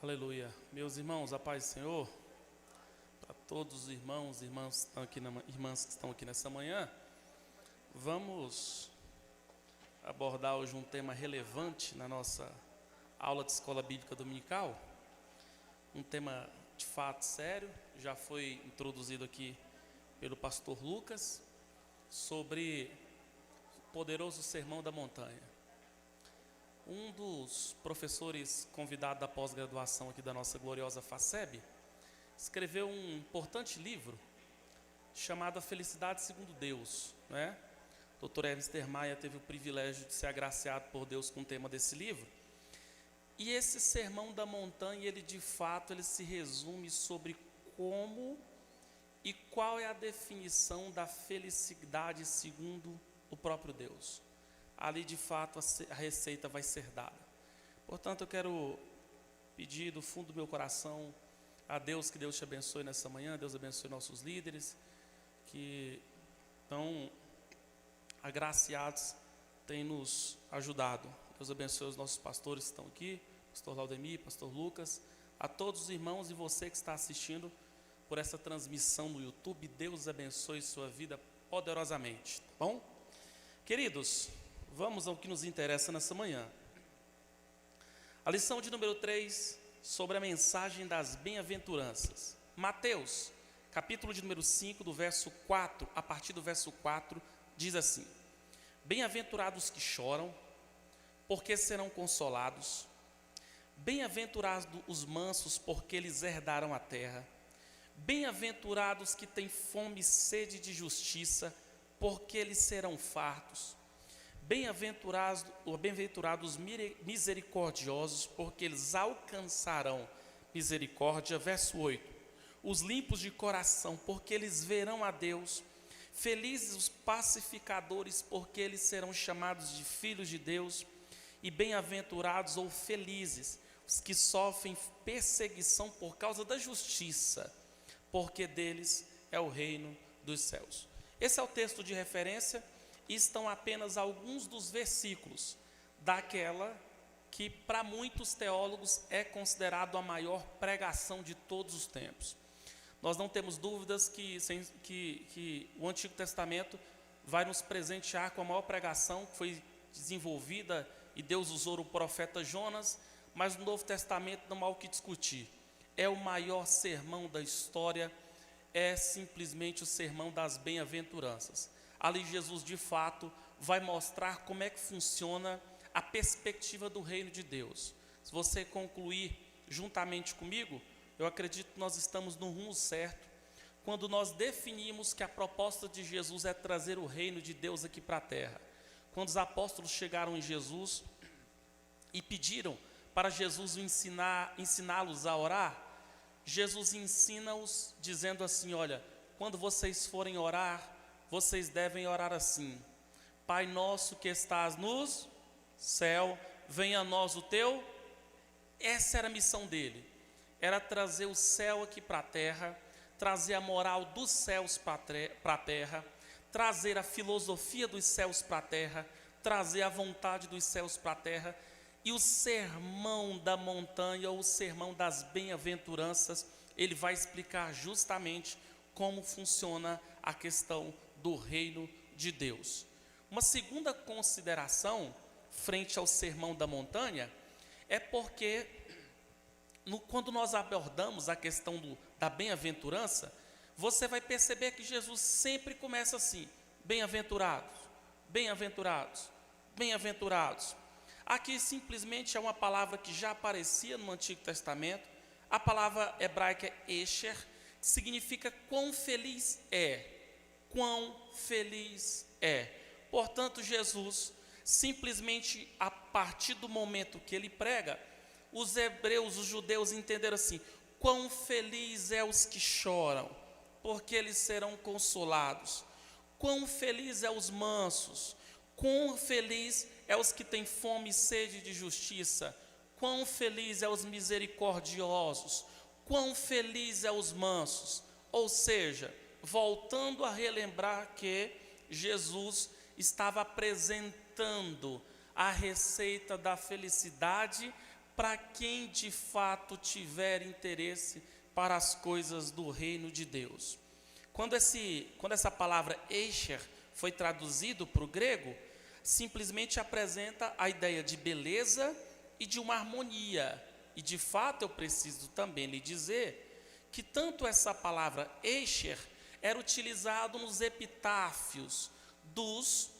Aleluia. Meus irmãos, a paz do Senhor, para todos os irmãos e irmãs que estão aqui nessa manhã, vamos abordar hoje um tema relevante na nossa aula de escola bíblica dominical, um tema de fato sério, já foi introduzido aqui pelo pastor Lucas, sobre o poderoso sermão da montanha. Um dos professores convidados da pós-graduação aqui da nossa gloriosa FACEB escreveu um importante livro chamado A Felicidade Segundo Deus, né? O Dr. Ernst Maia teve o privilégio de ser agraciado por Deus com o tema desse livro. E esse sermão da montanha, ele de fato, ele se resume sobre como e qual é a definição da felicidade segundo o próprio Deus. Ali de fato a receita vai ser dada. Portanto, eu quero pedir do fundo do meu coração a Deus que Deus te abençoe nessa manhã, Deus abençoe nossos líderes, que tão agraciados têm nos ajudado. Deus abençoe os nossos pastores que estão aqui, pastor Laudemir, pastor Lucas, a todos os irmãos e você que está assistindo por essa transmissão no YouTube. Deus abençoe sua vida poderosamente, tá bom? Queridos, vamos ao que nos interessa nessa manhã. A lição de número 3, sobre a mensagem das bem-aventuranças. Mateus, capítulo de número 5, do verso 4, a partir do verso 4, diz assim: Bem-aventurados que choram, porque serão consolados. Bem-aventurados os mansos, porque eles herdarão a terra. Bem-aventurados que têm fome e sede de justiça, porque eles serão fartos. Bem-aventurados os misericordiosos, porque eles alcançarão misericórdia. Verso 8: Os limpos de coração, porque eles verão a Deus. Felizes os pacificadores, porque eles serão chamados de filhos de Deus. E bem-aventurados ou felizes os que sofrem perseguição por causa da justiça, porque deles é o reino dos céus. Esse é o texto de referência. E estão apenas alguns dos versículos daquela que para muitos teólogos é considerado a maior pregação de todos os tempos. Nós não temos dúvidas que o Antigo Testamento vai nos presentear com a maior pregação que foi desenvolvida e Deus usou o profeta Jonas, mas no Novo Testamento não há o que discutir. É o maior sermão da história, é simplesmente o sermão das bem-aventuranças. Ali Jesus de fato vai mostrar como é que funciona a perspectiva do reino de Deus. Se você concluir juntamente comigo, eu acredito que nós estamos no rumo certo, quando nós definimos que a proposta de Jesus é trazer o reino de Deus aqui para a terra. Quando os apóstolos chegaram em Jesus e pediram para Jesus ensiná-los a orar, Jesus ensina-os dizendo assim: olha, quando vocês forem orar, vocês devem orar assim: Pai nosso que estás no céu, venha a nós o teu. Essa era a missão dele, era trazer o céu aqui para a terra, trazer a moral dos céus para a terra, trazer a filosofia dos céus para a terra, trazer a vontade dos céus para a terra. E o sermão da montanha, ou o sermão das bem-aventuranças, ele vai explicar justamente como funciona a questão do reino de Deus. Uma segunda consideração frente ao sermão da montanha é porque quando nós abordamos a questão da bem-aventurança, você vai perceber que Jesus sempre começa assim: bem-aventurados, bem-aventurados, bem-aventurados. Aqui simplesmente é uma palavra que já aparecia no Antigo Testamento, a palavra hebraica esher, que significa quão feliz é. Quão feliz é. Portanto, Jesus, simplesmente a partir do momento que ele prega, os hebreus, os judeus entenderam assim: quão feliz é os que choram, porque eles serão consolados. Quão feliz é os mansos, quão feliz é os que têm fome e sede de justiça, quão feliz é os misericordiosos, quão feliz é os mansos. Ou seja, voltando a relembrar que Jesus estava apresentando a receita da felicidade para quem de fato tiver interesse para as coisas do reino de Deus. Quando essa palavra Eicher foi traduzido para o grego, simplesmente apresenta a ideia de beleza e de uma harmonia. E de fato eu preciso também lhe dizer que tanto essa palavra Eicher era utilizado nos epitáfios dos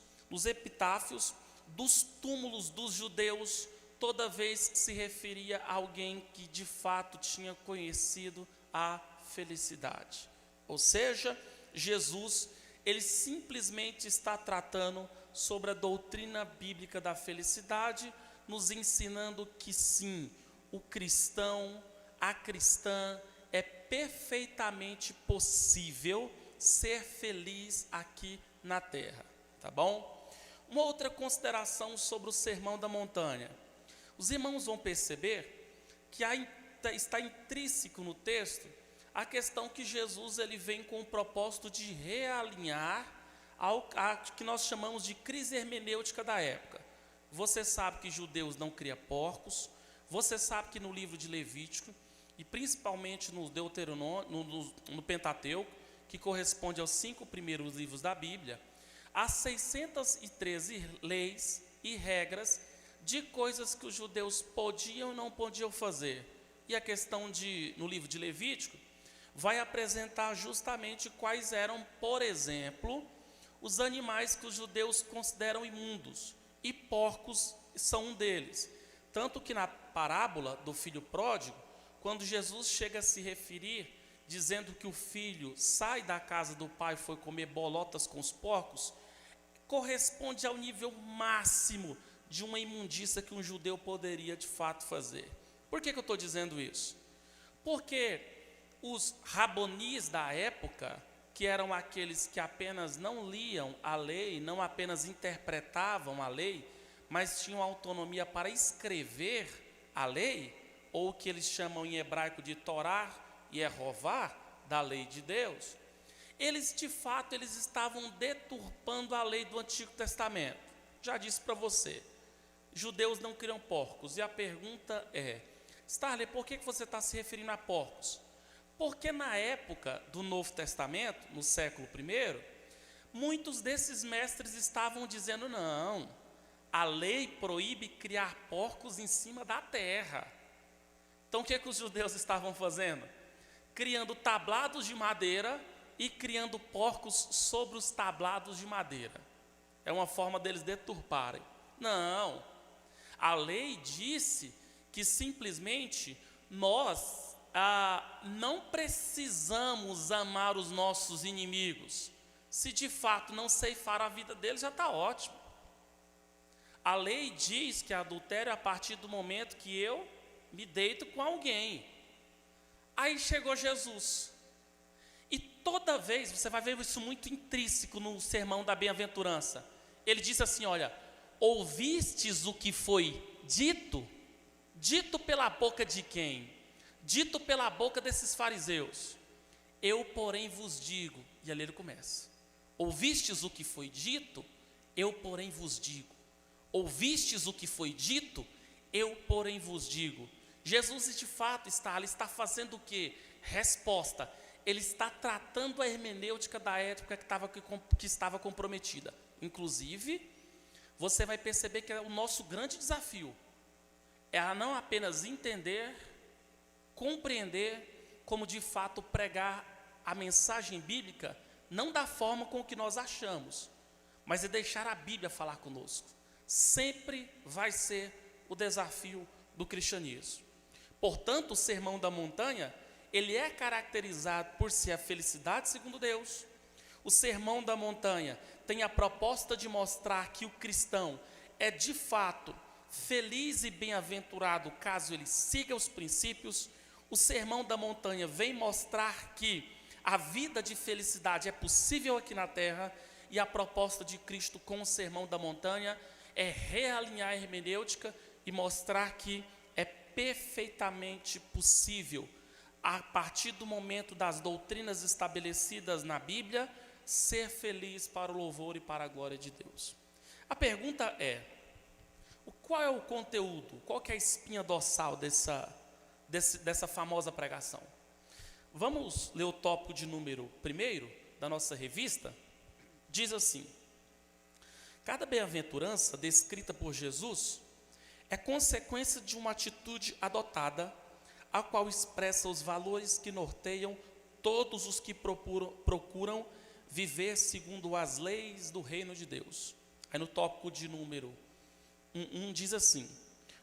túmulos dos judeus, toda vez que se referia a alguém que de fato tinha conhecido a felicidade. Ou seja, Jesus, ele simplesmente está tratando sobre a doutrina bíblica da felicidade, nos ensinando que sim, o cristão, a cristã, é perfeitamente possível ser feliz aqui na terra, tá bom? Uma outra consideração sobre o Sermão da Montanha. Os irmãos vão perceber que está intrínseco no texto a questão que Jesus ele vem com o propósito de realinhar a que nós chamamos de crise hermenêutica da época. Você sabe que judeus não criam porcos, você sabe que no livro de Levítico, e principalmente no Deuteronômio, no Pentateuco, que corresponde aos 5 primeiros livros da Bíblia, há 613 leis e regras de coisas que os judeus podiam ou não podiam fazer. E a questão no livro de Levítico vai apresentar justamente quais eram, por exemplo, os animais que os judeus consideram imundos, e porcos são um deles. Tanto que na parábola do filho pródigo, quando Jesus chega a se referir, dizendo que o filho sai da casa do pai e foi comer bolotas com os porcos, corresponde ao nível máximo de uma imundícia que um judeu poderia de fato fazer. Por que eu estou dizendo isso? Porque os rabonis da época, que eram aqueles que apenas não liam a lei, não apenas interpretavam a lei, mas tinham autonomia para escrever a lei, ou o que eles chamam em hebraico de Torá e Yehová, da lei de Deus, eles de fato estavam deturpando a lei do Antigo Testamento. Já disse para você, judeus não criam porcos, e a pergunta é, Starley, por que você está se referindo a porcos? Porque na época do Novo Testamento, no século I, muitos desses mestres estavam dizendo, não, a lei proíbe criar porcos em cima da terra. Então o que os judeus estavam fazendo? Criando tablados de madeira e criando porcos sobre os tablados de madeira. É uma forma deles deturparem. Não, a lei disse que simplesmente nós não precisamos amar os nossos inimigos. Se de fato não ceifar a vida deles, já está ótimo. A lei diz que adultério é a partir do momento que eu me deito com alguém. Aí chegou Jesus. E toda vez, você vai ver isso muito intrínseco no sermão da bem-aventurança. Ele disse assim, olha, ouvistes o que foi dito? Dito pela boca de quem? Dito pela boca desses fariseus. Eu, porém, vos digo, e ali ele começa. Ouvistes o que foi dito? Eu, porém, vos digo. Ouvistes o que foi dito? Eu, porém, vos digo. Jesus, de fato, está fazendo o quê? Resposta. Ele está tratando a hermenêutica da época que estava comprometida. Inclusive, você vai perceber que o nosso grande desafio é a não apenas entender, compreender, como de fato pregar a mensagem bíblica, não da forma com que nós achamos, mas é deixar a Bíblia falar conosco. Sempre vai ser o desafio do cristianismo. Portanto, o Sermão da Montanha, ele é caracterizado por ser a felicidade segundo Deus. O Sermão da Montanha tem a proposta de mostrar que o cristão é de fato feliz e bem-aventurado caso ele siga os princípios. O Sermão da Montanha vem mostrar que a vida de felicidade é possível aqui na terra, e a proposta de Cristo com o Sermão da Montanha é realinhar a hermenêutica e mostrar que é perfeitamente possível, a partir do momento das doutrinas estabelecidas na Bíblia, ser feliz para o louvor e para a glória de Deus. A pergunta é, qual é o conteúdo? Qual que é a espinha dorsal dessa famosa pregação? Vamos ler o tópico de número 1 da nossa revista. Diz assim: cada bem-aventurança descrita por Jesus é consequência de uma atitude adotada, a qual expressa os valores que norteiam todos os que procuram viver segundo as leis do reino de Deus. Aí no tópico de número 1 diz assim: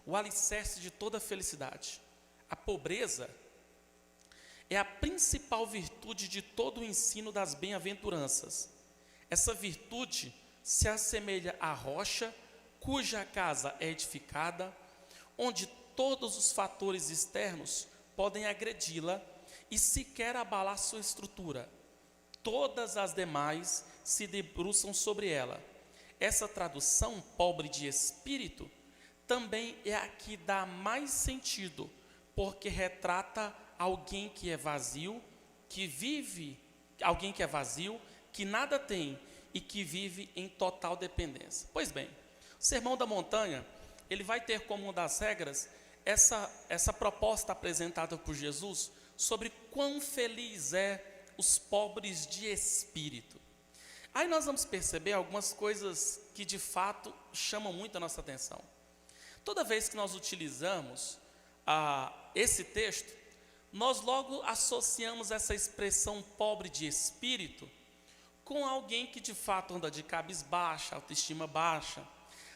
o alicerce de toda felicidade. A pobreza é a principal virtude de todo o ensino das bem-aventuranças. Essa virtude se assemelha à rocha cuja casa é edificada, onde todos os fatores externos podem agredi-la e sequer abalar sua estrutura. Todas as demais se debruçam sobre ela. Essa tradução, pobre de espírito, também é a que dá mais sentido, porque retrata alguém que é vazio, que nada tem e que vive em total dependência. Pois bem, o Sermão da Montanha, ele vai ter como uma das regras essa proposta apresentada por Jesus sobre quão feliz é os pobres de espírito. Aí nós vamos perceber algumas coisas que de fato chamam muito a nossa atenção. Toda vez que nós utilizamos esse texto, nós logo associamos essa expressão pobre de espírito com alguém que de fato anda de cabisbaixa, autoestima baixa.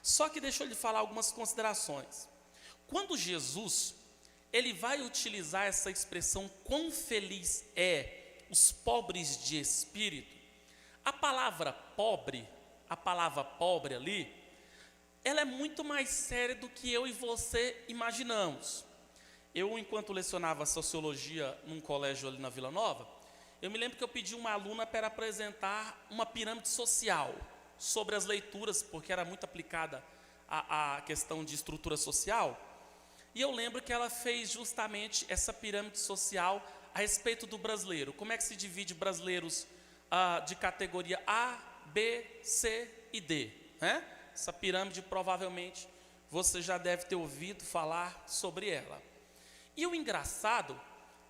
Só que deixa eu lhe falar algumas considerações. Quando Jesus, ele vai utilizar essa expressão, quão feliz é os pobres de espírito, a palavra pobre ali, ela é muito mais séria do que eu e você imaginamos. Eu, enquanto lecionava sociologia num colégio ali na Vila Nova, eu me lembro que eu pedi uma aluna para apresentar uma pirâmide social sobre as leituras, porque era muito aplicada a questão de estrutura social. E eu lembro que ela fez justamente essa pirâmide social a respeito do brasileiro. Como é que se divide brasileiros de categoria A, B, C e D, né? Essa pirâmide provavelmente você já deve ter ouvido falar sobre ela. E o engraçado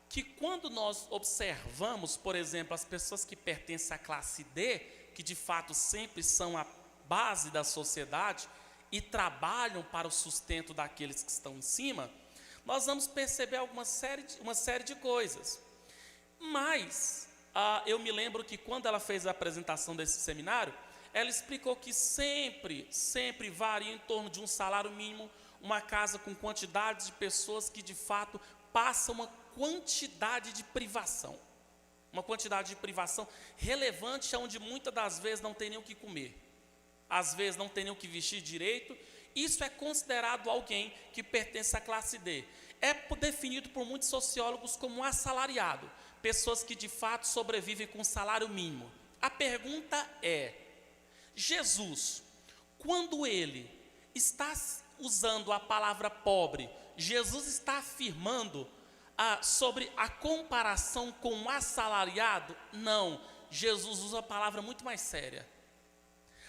que quando nós observamos, por exemplo, as pessoas que pertencem à classe D, que de fato sempre são a base da sociedade e trabalham para o sustento daqueles que estão em cima, nós vamos perceber uma série de coisas. Mas eu me lembro que quando ela fez a apresentação desse seminário, ela explicou que sempre varia em torno de um salário mínimo, uma casa com quantidade de pessoas que de fato passam uma quantidade de privação relevante, onde muitas das vezes não tem nem o que comer, às vezes não tem nem o que vestir direito. Isso é considerado alguém que pertence à classe D. É definido por muitos sociólogos como um assalariado, pessoas que de fato sobrevivem com salário mínimo. A pergunta é: Jesus, quando ele está usando a palavra pobre, Jesus está afirmando sobre a comparação com um assalariado? Não, Jesus usa a palavra muito mais séria.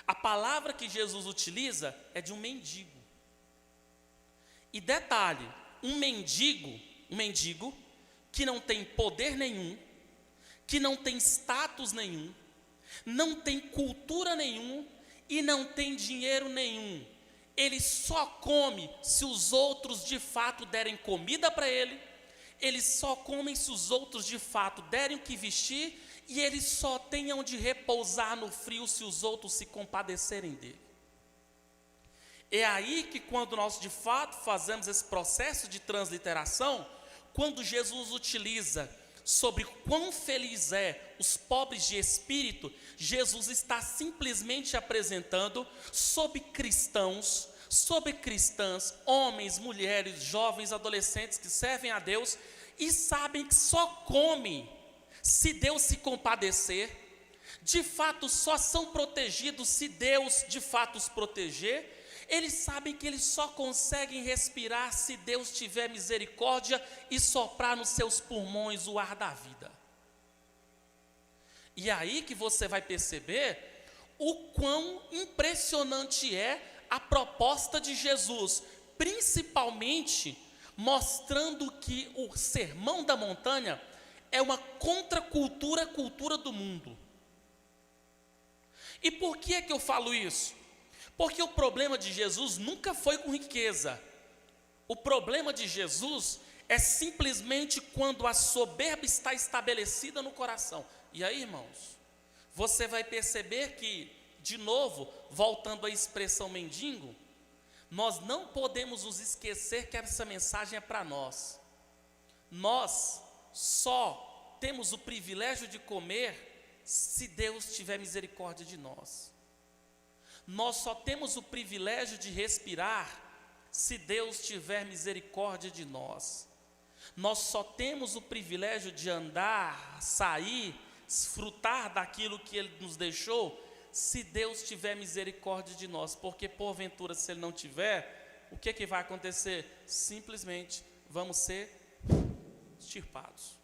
A palavra que Jesus utiliza é de um mendigo. E detalhe, um mendigo que não tem poder nenhum, que não tem status nenhum, não tem cultura nenhuma e não tem dinheiro nenhum. Ele só come se os outros de fato derem comida para ele, eles só comem se os outros de fato derem o que vestir, e ele só tem onde repousar no frio se os outros se compadecerem dele. É aí que quando nós de fato fazemos esse processo de transliteração, quando Jesus utiliza sobre quão feliz é os pobres de espírito, Jesus está simplesmente apresentando sobre cristãos, sobre cristãs, homens, mulheres, jovens, adolescentes que servem a Deus e sabem que só comem se Deus se compadecer, de fato só são protegidos se Deus de fato os proteger. Eles sabem que eles só conseguem respirar se Deus tiver misericórdia e soprar nos seus pulmões o ar da vida. E aí que você vai perceber o quão impressionante é a proposta de Jesus, principalmente mostrando que o Sermão da Montanha é uma contracultura à cultura do mundo. E por que é que eu falo isso? Porque o problema de Jesus nunca foi com riqueza. O problema de Jesus é simplesmente quando a soberba está estabelecida no coração. E aí, irmãos, você vai perceber que, de novo, voltando à expressão mendigo, nós não podemos nos esquecer que essa mensagem é para nós. Nós só temos o privilégio de comer se Deus tiver misericórdia de nós. Nós só temos o privilégio de respirar se Deus tiver misericórdia de nós. Nós só temos o privilégio de andar, sair, desfrutar daquilo que Ele nos deixou, se Deus tiver misericórdia de nós. Porque porventura, se Ele não tiver, o que vai acontecer? Simplesmente vamos ser extirpados.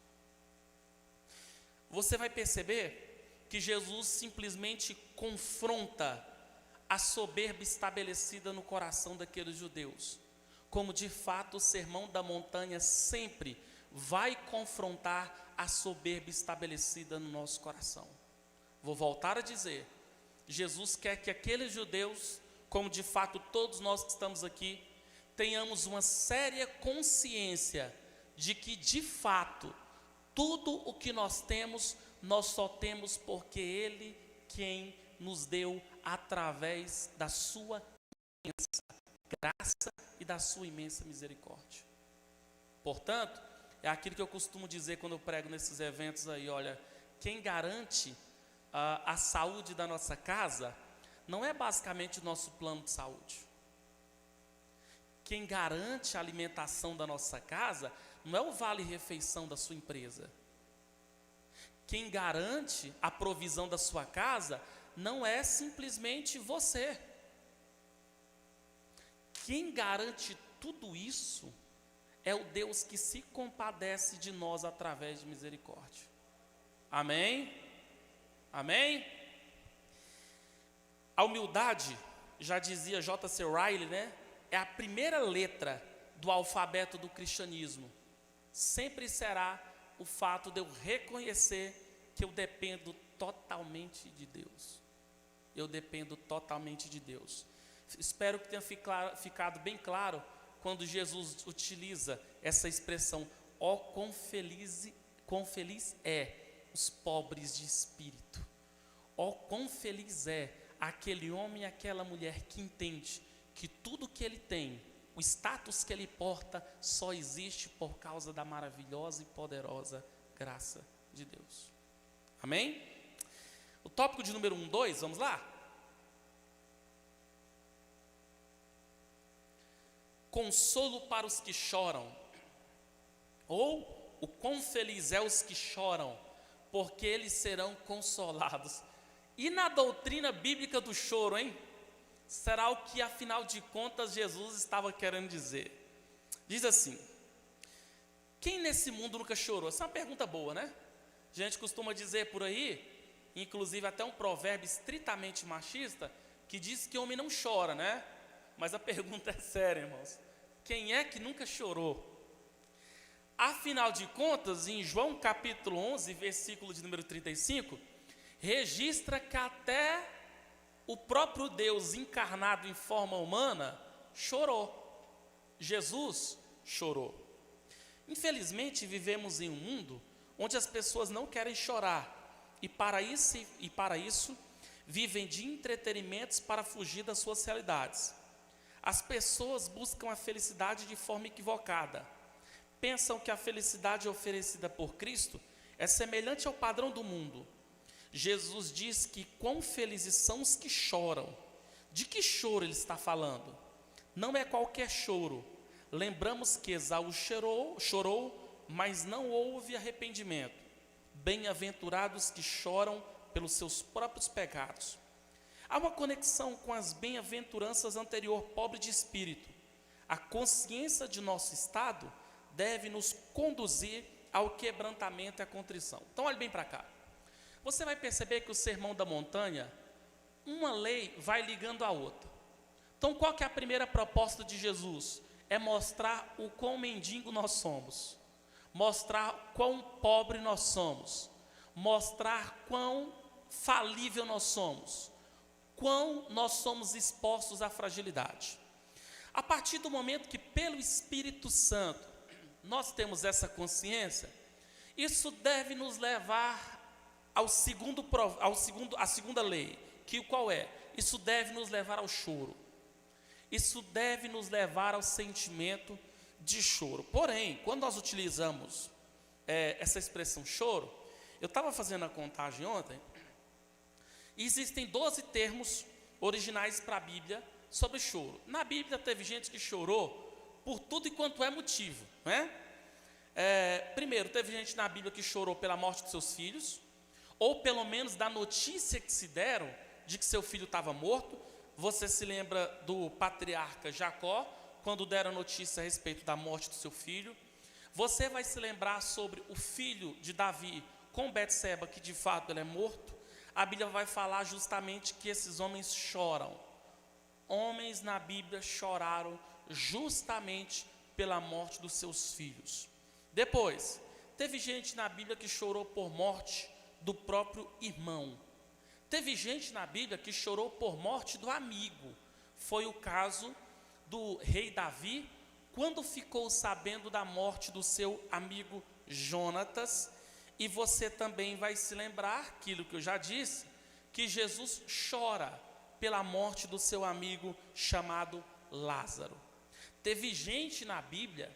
Você vai perceber que Jesus simplesmente confronta a soberba estabelecida no coração daqueles judeus, como de fato o Sermão da Montanha sempre vai confrontar a soberba estabelecida no nosso coração. Vou voltar a dizer, Jesus quer que aqueles judeus, como de fato todos nós que estamos aqui, tenhamos uma séria consciência de que de fato tudo o que nós temos, nós só temos porque Ele quem nos deu através da sua imensa graça e da sua imensa misericórdia. Portanto, é aquilo que eu costumo dizer quando eu prego nesses eventos aí, olha, quem garante a saúde da nossa casa não é basicamente o nosso plano de saúde. Quem garante a alimentação da nossa casa não é o vale-refeição da sua empresa. Quem garante a provisão da sua casa não é simplesmente você. Quem garante tudo isso é o Deus que se compadece de nós através de misericórdia. Amém? Amém? A humildade, já dizia J.C. Ryle, né? É a primeira letra do alfabeto do cristianismo. Sempre será o fato de eu reconhecer que eu dependo totalmente de Deus. Eu dependo totalmente de Deus. Espero que tenha ficado bem claro quando Jesus utiliza essa expressão: ó, quão feliz é os pobres de espírito. Ó, quão feliz é aquele homem e aquela mulher que entende que tudo que ele tem, o status que ele porta, só existe por causa da maravilhosa e poderosa graça de Deus. Amém? O tópico de número 2, vamos lá? Consolo para os que choram. Ou, o quão feliz é os que choram, porque eles serão consolados. E na doutrina bíblica do choro, hein? Será o que, afinal de contas, Jesus estava querendo dizer. Diz assim: quem nesse mundo nunca chorou? Essa é uma pergunta boa, né? A gente costuma dizer por aí, inclusive até um provérbio estritamente machista, que diz que homem não chora, né? Mas a pergunta é séria, irmãos. Quem é que nunca chorou? Afinal de contas, em João capítulo 11, versículo de número 35, registra que até o próprio Deus encarnado em forma humana chorou. Jesus chorou. Infelizmente, vivemos em um mundo onde as pessoas não querem chorar e para isso vivem de entretenimentos para fugir das suas realidades. As pessoas buscam a felicidade de forma equivocada. Pensam que a felicidade oferecida por Cristo é semelhante ao padrão do mundo. Jesus diz que quão felizes são os que choram. De que choro ele está falando? Não é qualquer choro. Lembramos que Esaú chorou, mas não houve arrependimento. Bem-aventurados que choram pelos seus próprios pecados. Há uma conexão com as bem-aventuranças anterior, pobre de espírito. A consciência de nosso estado deve nos conduzir ao quebrantamento e à contrição. Então olhe bem para cá. Você vai perceber que o Sermão da Montanha, uma lei vai ligando a outra. Então, qual que é a primeira proposta de Jesus? É mostrar o quão mendigo nós somos, mostrar quão pobre nós somos, mostrar quão falível nós somos, quão nós somos expostos à fragilidade. A partir do momento que pelo Espírito Santo nós temos essa consciência, isso deve nos levar à segunda lei, que qual é? Isso deve nos levar ao choro. Isso deve nos levar ao sentimento de choro. Porém, quando nós utilizamos essa expressão choro, eu estava fazendo a contagem ontem, e existem 12 termos originais para a Bíblia sobre choro. Na Bíblia teve gente que chorou por tudo e quanto é motivo, não é? Primeiro, teve gente na Bíblia que chorou pela morte dos seus filhos, ou pelo menos da notícia que se deram de que seu filho estava morto. Você se lembra do patriarca Jacó, quando deram notícia a respeito da morte do seu filho. Você vai se lembrar sobre o filho de Davi com Betseba, que de fato ele é morto. A Bíblia vai falar justamente que esses homens choram. Homens na Bíblia choraram justamente pela morte dos seus filhos. Depois, teve gente na Bíblia que chorou por morte do próprio irmão. Teve gente na Bíblia que chorou por morte do amigo. Foi o caso do rei Davi, quando ficou sabendo da morte do seu amigo Jonatas. E você também vai se lembrar, aquilo que eu já disse, que Jesus chora pela morte do seu amigo chamado Lázaro. Teve gente na Bíblia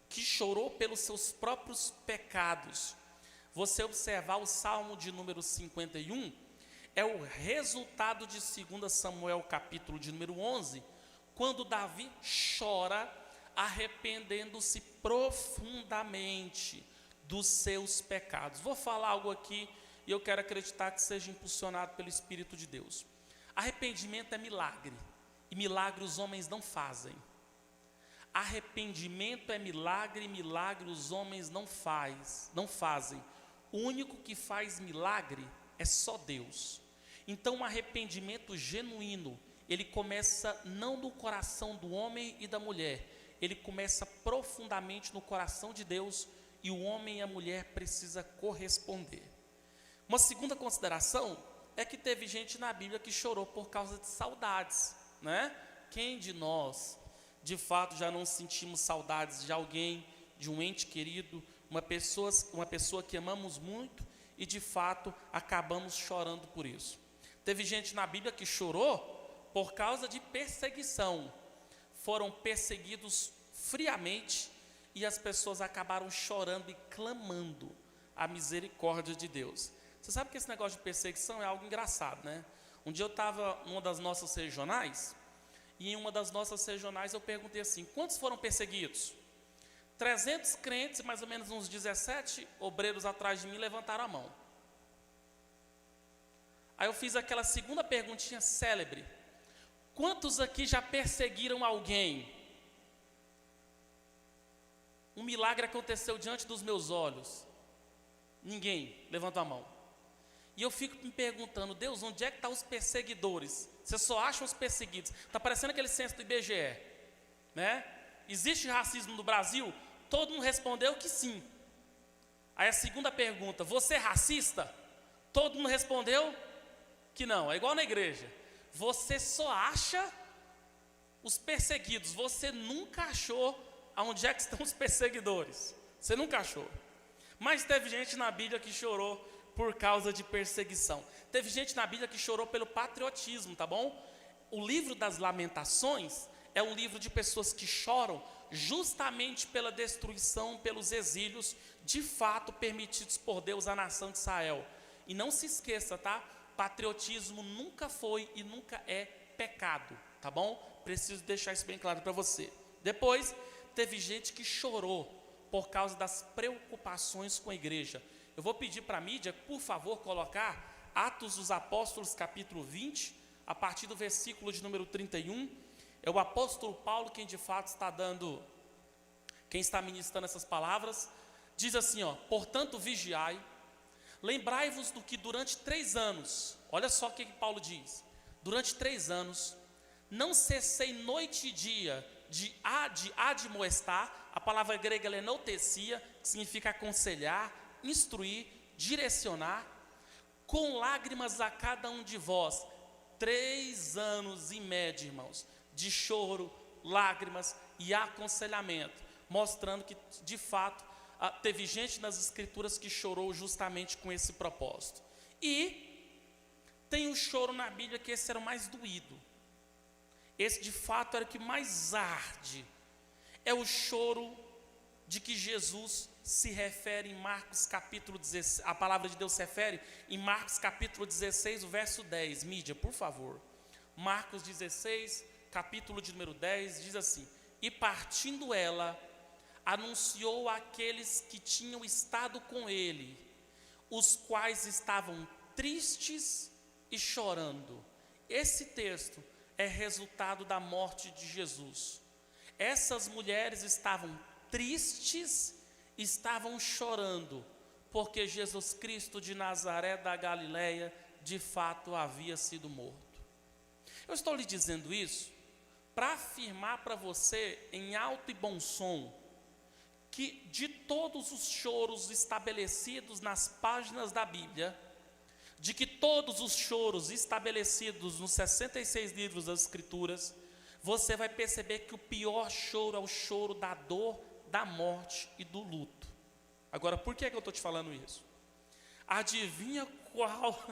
que chorou pelos seus próprios pecados. Você observar o Salmo de número 51, é o resultado de 2 Samuel, capítulo de número 11, quando Davi chora, arrependendo-se profundamente dos seus pecados. Vou falar algo aqui e eu quero acreditar que seja impulsionado pelo Espírito de Deus. Arrependimento é milagre, e milagre os homens não fazem. Arrependimento é milagre, e milagre os homens não fazem. O único que faz milagre é só Deus. Então, um arrependimento genuíno, ele começa não no coração do homem e da mulher, ele começa profundamente no coração de Deus, e o homem e a mulher precisa corresponder. Uma segunda consideração é que teve gente na Bíblia que chorou por causa de saudades, né? Quem de nós, de fato, já não sentimos saudades de alguém, de um ente querido, uma pessoa que amamos muito, e de fato acabamos chorando por isso. Teve gente na Bíblia que chorou por causa de perseguição. Foram perseguidos friamente e as pessoas acabaram chorando e clamando a misericórdia de Deus. Você sabe que esse negócio de perseguição é algo engraçado, né? Um dia eu estava em uma das nossas regionais, e em uma das nossas regionais eu perguntei assim: quantos foram perseguidos? 300 crentes, mais ou menos uns 17 obreiros atrás de mim levantaram a mão. Aí eu fiz aquela segunda perguntinha célebre: quantos aqui já perseguiram alguém? Um milagre aconteceu diante dos meus olhos. Ninguém levantou a mão. E eu fico me perguntando: Deus, onde é que estão os perseguidores? Você só acha os perseguidos. Está parecendo aquele censo do IBGE, né? Existe racismo no Brasil? Todo mundo respondeu que sim. Aí a segunda pergunta: você é racista? Todo mundo respondeu que não. É igual na igreja. Você só acha os perseguidos. Você nunca achou aonde é que estão os perseguidores. Você nunca achou. Mas teve gente na Bíblia que chorou por causa de perseguição. Teve gente na Bíblia que chorou pelo patriotismo, tá bom? O livro das Lamentações é um livro de pessoas que choram justamente pela destruição, pelos exílios, de fato permitidos por Deus à nação de Israel. E não se esqueça, tá? Patriotismo nunca foi e nunca é pecado, tá bom? Preciso deixar isso bem claro para você. Depois, teve gente que chorou por causa das preocupações com a igreja. Eu vou pedir para a mídia, por favor, colocar Atos dos Apóstolos, capítulo 20, a partir do versículo de número 31. É o apóstolo Paulo quem de fato está quem está ministrando essas palavras. Diz assim, ó: portanto, vigiai, lembrai-vos do que durante 3 anos, olha só o que Paulo diz: durante 3 anos, Não cessei noite e dia de admoestar, a palavra grega é enotesia, que significa aconselhar, instruir, direcionar, com lágrimas a cada um de vós. 3 anos em média, irmãos, de choro, lágrimas e aconselhamento, mostrando que, de fato, teve gente nas Escrituras que chorou justamente com esse propósito. E tem um choro na Bíblia que esse era o mais doído. Esse, de fato, era o que mais arde. É o choro de que Jesus se refere em Marcos capítulo 16. A palavra de Deus se refere em Marcos capítulo 16, o verso 10. Mídia, por favor. Marcos 16, capítulo de número 10, diz assim: e partindo ela, anunciou àqueles que tinham estado com ele, os quais estavam tristes e chorando. Esse texto é resultado da morte de Jesus. Essas mulheres estavam tristes, estavam chorando, porque Jesus Cristo de Nazaré da Galileia, de fato, havia sido morto. Eu estou lhe dizendo isso para afirmar para você, em alto e bom som, que de todos os choros estabelecidos nas páginas da Bíblia, de que todos os choros estabelecidos nos 66 livros das Escrituras, você vai perceber que o pior choro é o choro da dor, da morte e do luto. Agora, por que eu estou te falando isso? Adivinha qual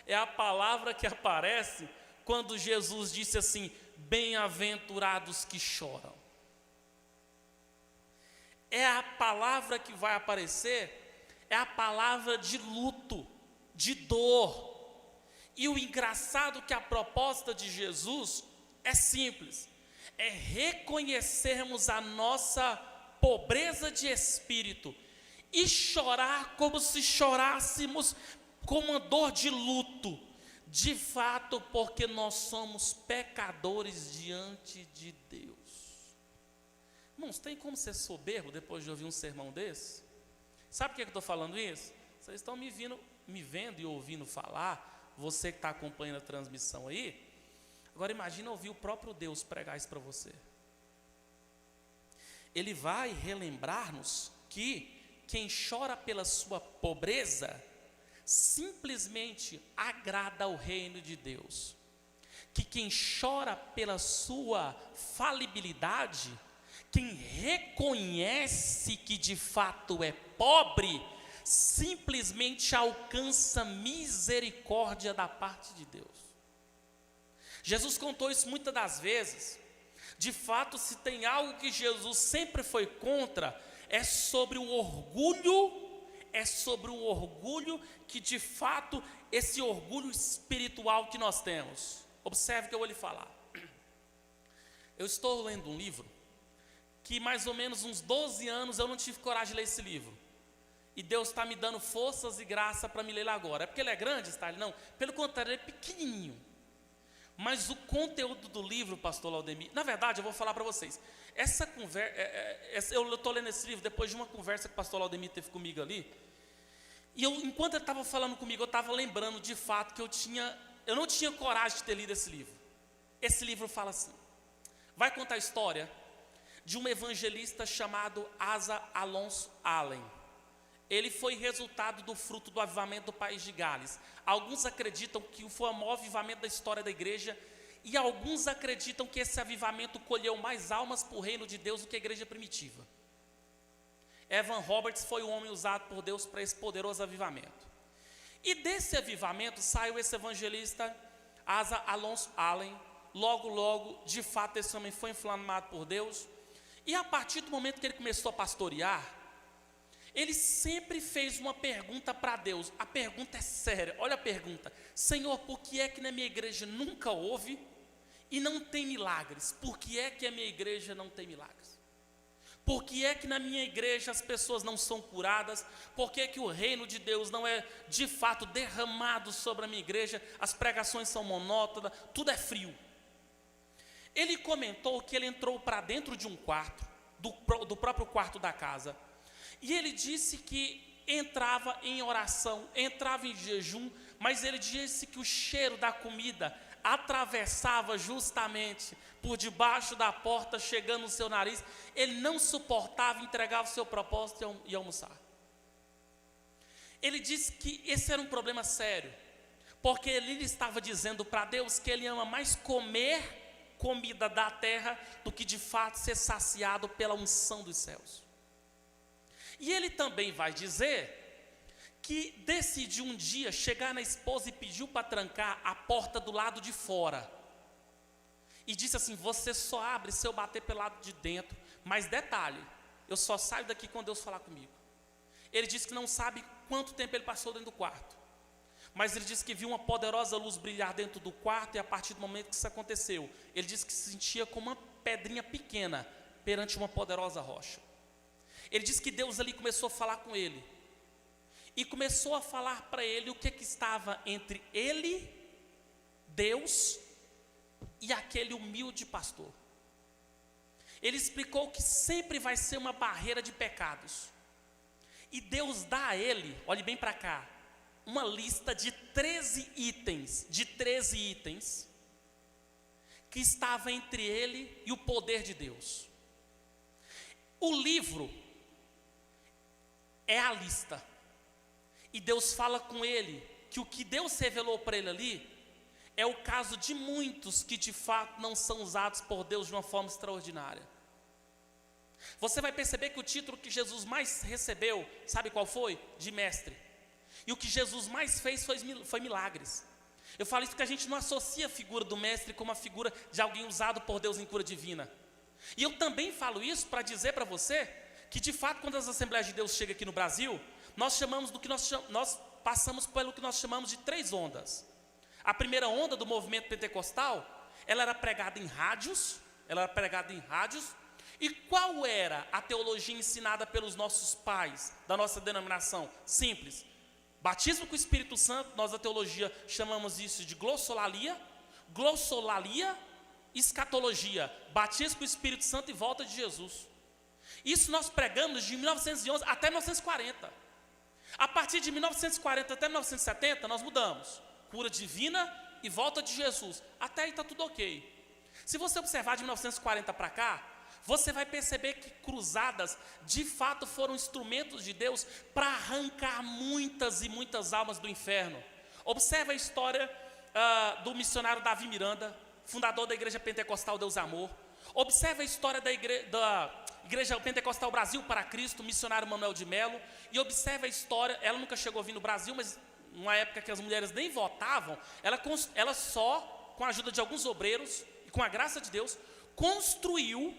é a palavra que aparece quando Jesus disse assim: bem-aventurados que choram? É a palavra que vai aparecer, é a palavra de luto, de dor. E o engraçado é que a proposta de Jesus é simples, é reconhecermos a nossa pobreza de espírito e chorar como se chorássemos com uma dor de luto, de fato, porque nós somos pecadores diante de Deus. Irmãos, tem como ser soberbo depois de ouvir um sermão desse? Sabe por que eu estou falando isso? Vocês estão me vendo e ouvindo falar, você que está acompanhando a transmissão aí. Agora imagina ouvir o próprio Deus pregar isso para você. Ele vai relembrar-nos que quem chora pela sua pobreza simplesmente agrada ao reino de Deus. Que quem chora pela sua falibilidade, quem reconhece que de fato é pobre, simplesmente alcança misericórdia da parte de Deus. Jesus contou isso muitas das vezes. De fato, se tem algo que Jesus sempre foi contra, é sobre o orgulho, que de fato, esse orgulho espiritual que nós temos. Observe o que eu vou lhe falar. Eu estou lendo um livro, que mais ou menos uns 12 anos eu não tive coragem de ler esse livro. E Deus está me dando forças e graça para me ler agora. É porque ele é grande, está? Não, pelo contrário, ele é pequenininho. Mas o conteúdo do livro, pastor Laudemir, na verdade, eu vou falar para vocês. Essa conversa, eu estou lendo esse livro depois de uma conversa que o pastor Laudemir teve comigo ali. E enquanto ele estava falando comigo, eu estava lembrando de fato que eu não tinha coragem de ter lido esse livro. Esse livro fala assim, vai contar a história de um evangelista chamado Asa Alonso Allen. Ele foi resultado do fruto do avivamento do país de Gales. Alguns acreditam que foi o maior avivamento da história da igreja, e alguns acreditam que esse avivamento colheu mais almas para o reino de Deus do que a igreja primitiva. Evan Roberts foi o homem usado por Deus para esse poderoso avivamento. E desse avivamento saiu esse evangelista Asa Alonso Allen. Logo, de fato, esse homem foi inflamado por Deus. E a partir do momento que ele começou a pastorear, ele sempre fez uma pergunta para Deus. A pergunta é séria, olha a pergunta: Senhor, por que é que na minha igreja nunca houve e não tem milagres? Por que é que a minha igreja não tem milagres? Por que é que na minha igreja as pessoas não são curadas? Por que é que o reino de Deus não é de fato derramado sobre a minha igreja? As pregações são monótonas, tudo é frio. Ele comentou que ele entrou para dentro de um quarto, do próprio quarto da casa, e ele disse que entrava em oração, entrava em jejum, mas ele disse que o cheiro da comida atravessava justamente por debaixo da porta, chegando no seu nariz, ele não suportava entregar o seu propósito e almoçar. Ele disse que esse era um problema sério, porque ele estava dizendo para Deus que ele ama mais comer comida da terra do que de fato ser saciado pela unção dos céus. E ele também vai dizer que decidiu um dia chegar na esposa e pediu para trancar a porta do lado de fora. E disse assim: você só abre se eu bater pelo lado de dentro. Mas detalhe, eu só saio daqui quando Deus falar comigo. Ele disse que não sabe quanto tempo ele passou dentro do quarto. Mas ele disse que viu uma poderosa luz brilhar dentro do quarto, e a partir do momento que isso aconteceu, ele disse que se sentia como uma pedrinha pequena perante uma poderosa rocha. Ele disse que Deus ali começou a falar com ele. E começou a falar para ele o que estava entre ele, Deus, e aquele humilde pastor. Ele explicou que sempre vai ser uma barreira de pecados. E Deus dá a ele, olhe bem para cá, uma lista de 13 itens, que estava entre ele e o poder de Deus. O livro é a lista. E Deus fala com ele que o que Deus revelou para ele ali é o caso de muitos que de fato não são usados por Deus de uma forma extraordinária. Você vai perceber que o título que Jesus mais recebeu, sabe qual foi? De mestre. E o que Jesus mais fez foi milagres. Eu falo isso porque a gente não associa a figura do mestre como a figura de alguém usado por Deus em cura divina. E eu também falo isso para dizer para você que de fato quando as Assembleias de Deus chegam aqui no Brasil, nós passamos pelo que nós chamamos de 3 ondas. A primeira onda do movimento pentecostal, ela era pregada em rádios. E qual era a teologia ensinada pelos nossos pais, da nossa denominação? Simples. Batismo com o Espírito Santo, nós da teologia chamamos isso de glossolalia, escatologia, batismo com o Espírito Santo e volta de Jesus. Isso nós pregamos de 1911 até 1940. A partir de 1940 até 1970, nós mudamos. Cura divina e volta de Jesus. Até aí está tudo ok. Se você observar de 1940 para cá, você vai perceber que cruzadas, de fato, foram instrumentos de Deus para arrancar muitas e muitas almas do inferno. Observe a história do missionário Davi Miranda, fundador da Igreja Pentecostal Deus Amor. Observe a história da Igreja Pentecostal Brasil para Cristo, missionário Manuel de Melo. E observe a história, ela nunca chegou a vir no Brasil, mas numa época que as mulheres nem votavam, ela só, com a ajuda de alguns obreiros e com a graça de Deus, construiu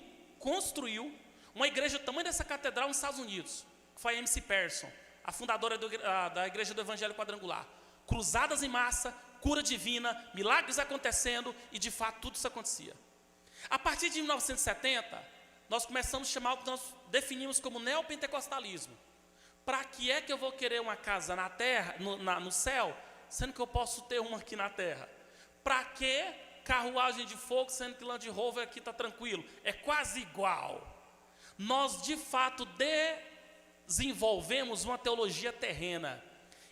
uma igreja do tamanho dessa catedral nos Estados Unidos, que foi a MC Person, a fundadora da Igreja do Evangelho Quadrangular. Cruzadas em massa, cura divina, milagres acontecendo, e de fato tudo isso acontecia. A partir de 1970, nós começamos a chamar o que nós definimos como neopentecostalismo. Para que é que eu vou querer uma casa na terra, no céu, sendo que eu posso ter uma aqui na terra? Para que carruagem de fogo, sendo que Land Rover aqui está tranquilo? É quase igual. Nós de fato desenvolvemos uma teologia terrena.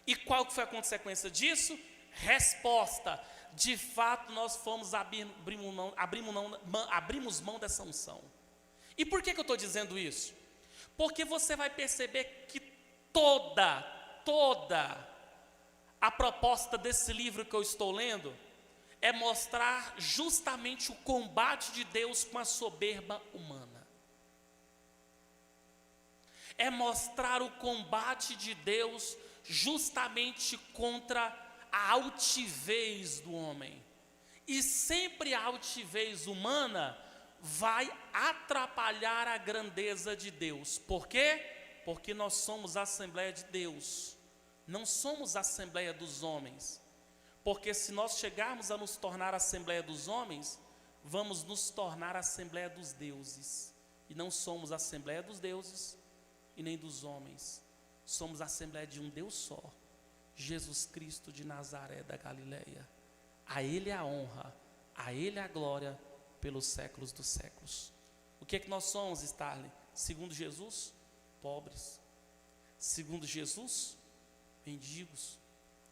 E qual que foi a consequência disso? Resposta: de fato nós fomos abrimos mão dessa unção. E por que eu estou dizendo isso? Porque você vai perceber que toda a proposta desse livro que eu estou lendo é mostrar justamente o combate de Deus com a soberba humana. É mostrar o combate de Deus justamente contra a altivez do homem. E sempre a altivez humana vai atrapalhar a grandeza de Deus. Por quê? Porque nós somos a Assembleia de Deus, não somos a Assembleia dos homens. Porque se nós chegarmos a nos tornar a Assembleia dos homens, vamos nos tornar a Assembleia dos deuses. E não somos a Assembleia dos deuses e nem dos homens. Somos a Assembleia de um Deus só, Jesus Cristo de Nazaré da Galileia. A Ele a honra, a Ele a glória pelos séculos dos séculos. O que é que nós somos, Starling? Segundo Jesus, pobres. Segundo Jesus, mendigos.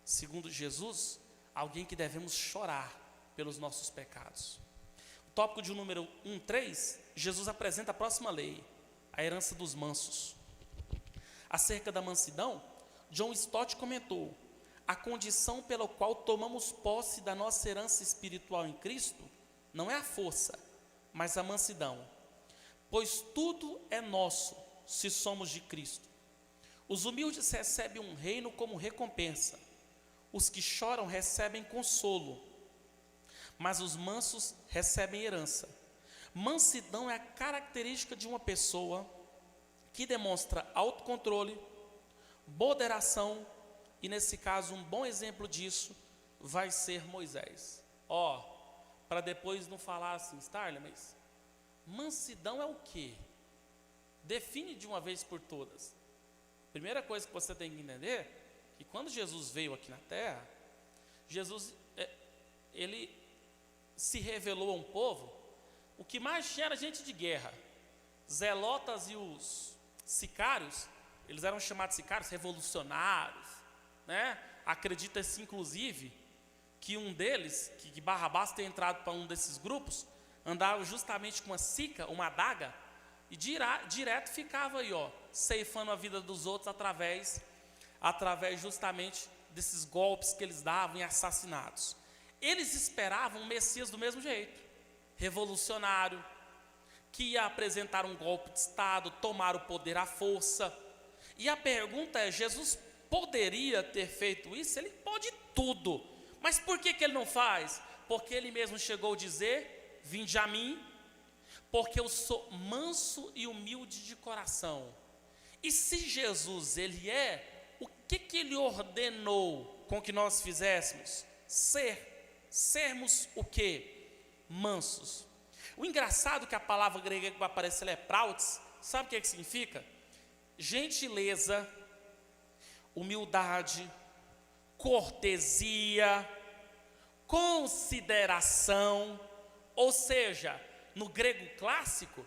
Segundo Jesus, alguém que devemos chorar pelos nossos pecados. O tópico de número 1:3, Jesus apresenta a próxima lei, a herança dos mansos. Acerca da mansidão, John Stott comentou: a condição pela qual tomamos posse da nossa herança espiritual em Cristo não é a força, mas a mansidão. Pois tudo é nosso, se somos de Cristo. Os humildes recebem um reino como recompensa. Os que choram recebem consolo. Mas os mansos recebem herança. Mansidão é a característica de uma pessoa que demonstra autocontrole, moderação, e nesse caso um bom exemplo disso vai ser Moisés. Para depois não falar assim, Starler, mas mansidão é o quê? Define de uma vez por todas. Primeira coisa que você tem que entender é que quando Jesus veio aqui na terra, Jesus ele se revelou a um povo. O que mais tinha era gente de guerra. Zelotas e os sicários, eles eram chamados sicários revolucionários, né? Acredita-se inclusive que um deles, que Barrabás tenha entrado para um desses grupos, andava justamente com uma sica, uma adaga, e direto ficava aí, ceifando a vida dos outros através justamente desses golpes que eles davam e assassinatos. Eles esperavam um Messias do mesmo jeito, revolucionário, que ia apresentar um golpe de Estado, tomar o poder à força. E a pergunta é: Jesus poderia ter feito isso? Ele pode tudo, mas por que ele não faz? Porque ele mesmo chegou a dizer: vinde a mim, porque eu sou manso e humilde de coração. E se Jesus, ele o que ele ordenou com que nós fizéssemos? Sermos o quê? Mansos. O engraçado é que a palavra grega que vai aparecer é prautes. Sabe o que significa? Gentileza, humildade, cortesia, consideração. Ou seja, no grego clássico,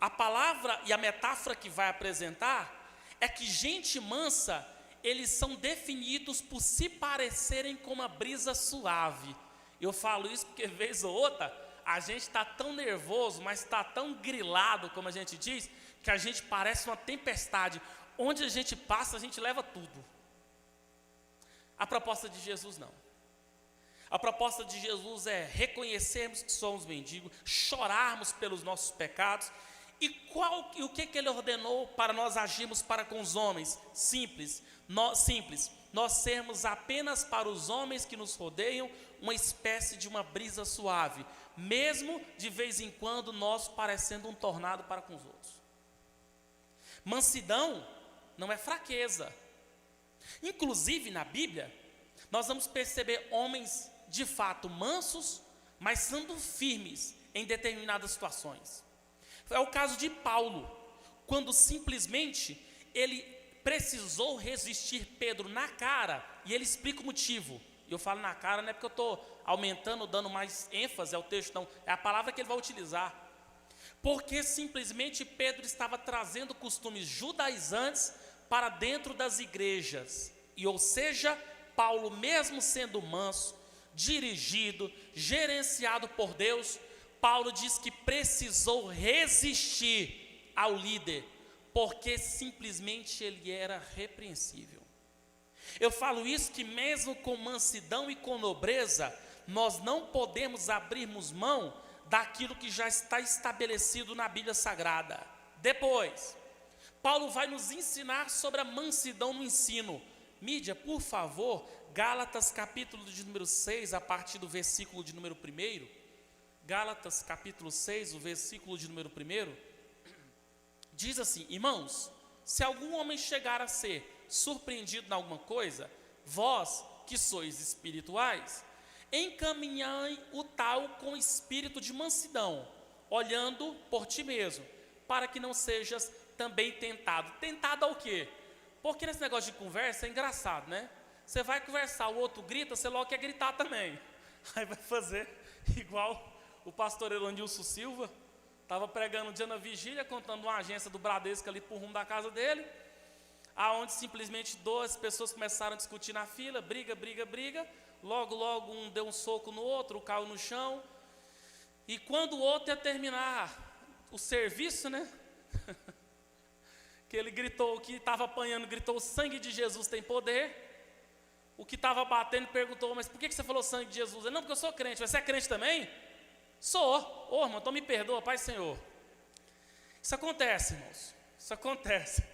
a palavra e a metáfora que vai apresentar é que gente mansa, eles são definidos por se parecerem com uma brisa suave. Eu falo isso porque vez ou outra a gente está tão nervoso, mas está tão grilado, como a gente diz, que a gente parece uma tempestade. Onde a gente passa, a gente leva tudo. A proposta de Jesus não. A proposta de Jesus é reconhecermos que somos mendigos, chorarmos pelos nossos pecados. E o que ele ordenou para nós agirmos para com os homens? Simples. Nós sermos apenas para os homens que nos rodeiam uma espécie de uma brisa suave, mesmo de vez em quando nós parecendo um tornado para com os outros. Mansidão não é fraqueza. Inclusive na Bíblia, nós vamos perceber homens de fato mansos, mas sendo firmes em determinadas situações. É o caso de Paulo, quando simplesmente ele precisou resistir Pedro na cara, e ele explica o motivo. E eu falo na cara não é porque eu estou aumentando, dando mais ênfase ao texto, não, é a palavra que ele vai utilizar. Porque simplesmente Pedro estava trazendo costumes judaizantes para dentro das igrejas. E ou seja, Paulo, mesmo sendo manso, dirigido, gerenciado por Deus, Paulo diz que precisou resistir ao líder, porque simplesmente ele era repreensível. Eu falo isso que mesmo com mansidão e com nobreza, nós não podemos abrirmos mão daquilo que já está estabelecido na Bíblia Sagrada. Depois, Paulo vai nos ensinar sobre a mansidão no ensino. Mídia, por favor, Gálatas capítulo de número 6, a partir do versículo de número 1. Gálatas capítulo 6, o versículo de número 1. Diz assim: irmãos, se algum homem chegar a ser surpreendido em alguma coisa, vós que sois espirituais, encaminhai o tal com espírito de mansidão, olhando por ti mesmo, para que não sejas também tentado. Tentado ao quê? Porque nesse negócio de conversa é engraçado, né? Você vai conversar, o outro grita, você logo quer gritar também. Aí vai fazer igual o pastor Elandilson Silva, estava pregando um dia na vigília, contando uma agência do Bradesco ali por rumo da casa dele, aonde simplesmente 2 pessoas começaram a discutir na fila, briga. logo um deu um soco no outro, caiu no chão. E quando o outro ia terminar o serviço, né? Que ele gritou, o que estava apanhando, gritou: o sangue de Jesus tem poder. O que estava batendo perguntou: mas por que você falou sangue de Jesus? Ele: não, porque eu sou crente. Você é crente também? Sou. Ô, irmão, então me perdoa, Pai Senhor. Isso acontece, irmãos. Isso acontece.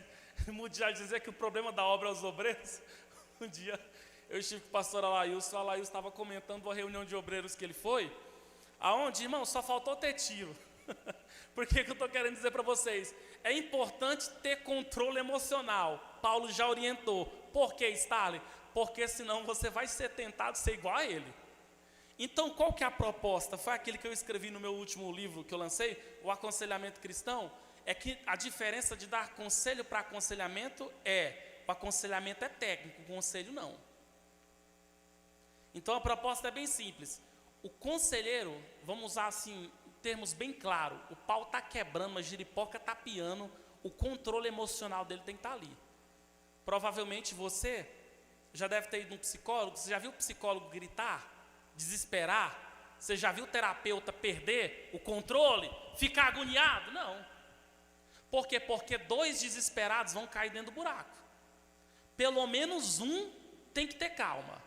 Mude já dizer que o problema da obra aos obreiros. Um dia eu estive com o pastor Alailson. O Alailson estava comentando uma reunião de obreiros que ele foi, aonde, irmão, só faltou ter tiro. Por que eu estou querendo dizer para vocês? É importante ter controle emocional. Paulo já orientou. Por que, Starley? Porque senão você vai ser tentado a ser igual a ele. Então, qual que é a proposta? Foi aquele que eu escrevi no meu último livro que eu lancei, o Aconselhamento Cristão. É que a diferença de dar conselho para aconselhamento o aconselhamento é técnico, o conselho não. Então a proposta é bem simples. O conselheiro, vamos usar assim, termos bem claros, o pau está quebrando, a giripoca está piando, o controle emocional dele tem que estar ali. Provavelmente você já deve ter ido num psicólogo. Você já viu o psicólogo gritar, desesperar? Você já viu o terapeuta perder o controle, ficar agoniado? Não. Por quê? Porque dois desesperados vão cair dentro do buraco. Pelo menos um tem que ter calma.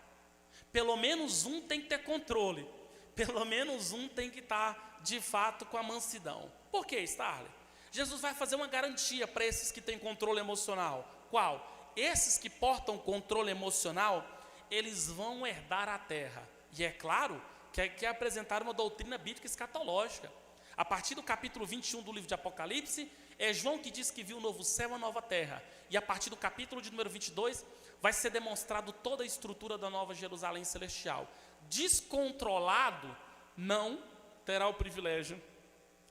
Pelo menos um tem que ter controle. Pelo menos um tem que estar, de fato, com a mansidão. Por quê, Starley? Jesus vai fazer uma garantia para esses que têm controle emocional. Qual? Esses que portam controle emocional, eles vão herdar a terra. E é claro que é apresentar uma doutrina bíblica escatológica. A partir do capítulo 21 do livro de Apocalipse, é João que diz que viu um novo céu e uma nova terra. E a partir do capítulo de número 22, vai ser demonstrado toda a estrutura da nova Jerusalém celestial. Descontrolado não terá o privilégio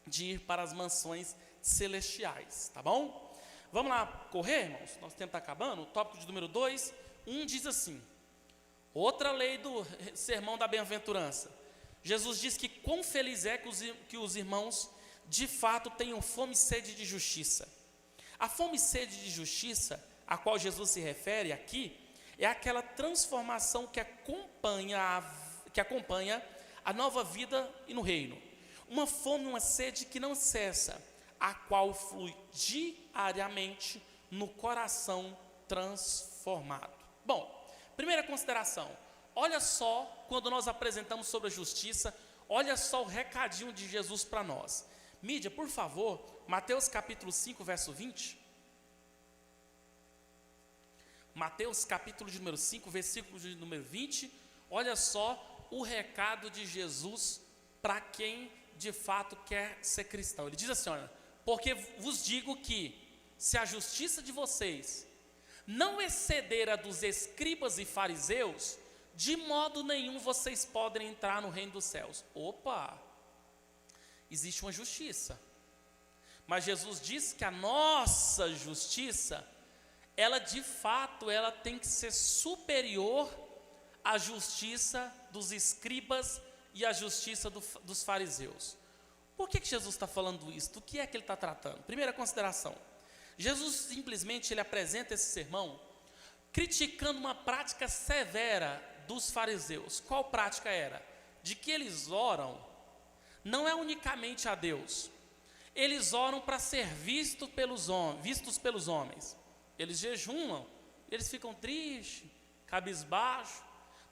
de ir para as mansões celestiais, tá bom? Vamos lá correr, irmãos? Nosso tempo está acabando. O tópico de número 2, diz assim: outra lei do sermão da bem-aventurança. Jesus diz que quão feliz é que os irmãos de fato tenham fome e sede de justiça. A fome e sede de justiça a qual Jesus se refere aqui é aquela transformação que acompanha a nova vida e no reino. Uma fome, uma sede que não cessa, a qual flui diariamente no coração transformado. Bom, primeira consideração, olha só, quando nós apresentamos sobre a justiça, olha só o recadinho de Jesus para nós. Mídia, por favor, Mateus capítulo 5, verso 20. Mateus capítulo de número 5, versículo de número 20. Olha só o recado de Jesus para quem de fato quer ser cristão. Ele diz assim, olha: porque vos digo que, se a justiça de vocês não exceder a dos escribas e fariseus, de modo nenhum vocês podem entrar no reino dos céus. Opa! Existe uma justiça. Mas Jesus diz que a nossa justiça, ela de fato, ela tem que ser superior à justiça dos escribas e à justiça dos fariseus. Por que Jesus está falando isso? Do que é que ele está tratando? Primeira consideração, Jesus simplesmente ele apresenta esse sermão criticando uma prática severa dos fariseus. Qual prática era? De que eles oram, não é unicamente a Deus, eles oram para ser vistos pelos homens. Eles jejuam, eles ficam tristes, cabisbaixos,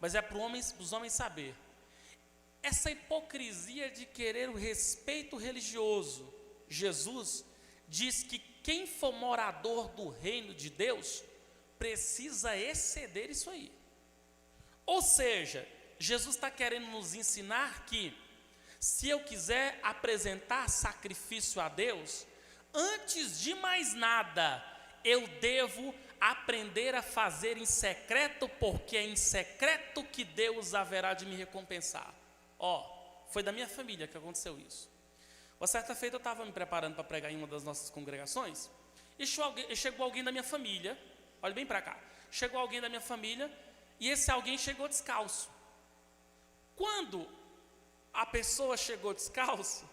mas é para os homens saber. Essa hipocrisia de querer o respeito religioso, Jesus diz que quem for morador do reino de Deus precisa exceder isso aí. Ou seja, Jesus está querendo nos ensinar que, se eu quiser apresentar sacrifício a Deus, antes de mais nada, eu devo aprender a fazer em secreto, porque é em secreto que Deus haverá de me recompensar. Foi da minha família que aconteceu isso. Uma certa feita eu estava me preparando para pregar em uma das nossas congregações, e chegou alguém da minha família, olha bem para cá, chegou alguém da minha família, e esse alguém chegou descalço. Quando a pessoa chegou descalço,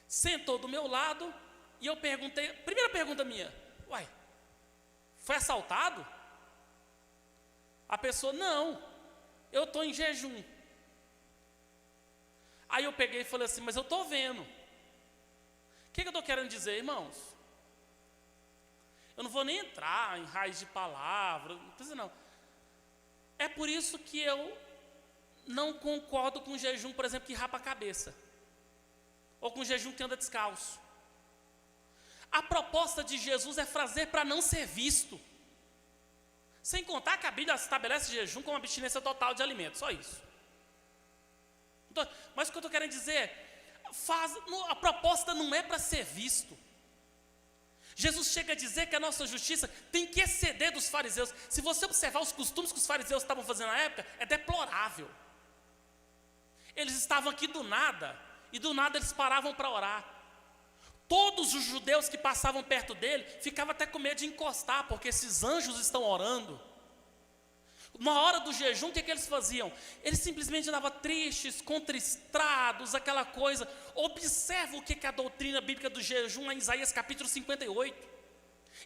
sentou do meu lado, e eu perguntei, primeira pergunta minha: uai, foi assaltado? A pessoa: não. eu estou em jejum. Aí eu peguei e falei assim, mas eu estou vendo. O que eu estou querendo dizer, irmãos? Eu não vou nem entrar em raiz de palavra, não precisa não. É por isso que eu não concordo com jejum, por exemplo, que rapa a cabeça. Ou com jejum que anda descalço. A proposta de Jesus é fazer para não ser visto. Sem contar que a Bíblia estabelece jejum como abstinência total de alimentos, só isso. Mas o que eu estou querendo dizer, a proposta não é para ser visto. Jesus chega a dizer que a nossa justiça tem que exceder dos fariseus. Se você observar os costumes que os fariseus estavam fazendo na época, é deplorável. Eles estavam aqui do nada, e do nada eles paravam para orar. Todos os judeus que passavam perto dele ficavam até com medo de encostar, porque esses anjos estão orando. Na hora do jejum, o que eles faziam? Eles simplesmente andavam tristes, contristados, aquela coisa. Observa o que é a doutrina bíblica do jejum em Isaías capítulo 58.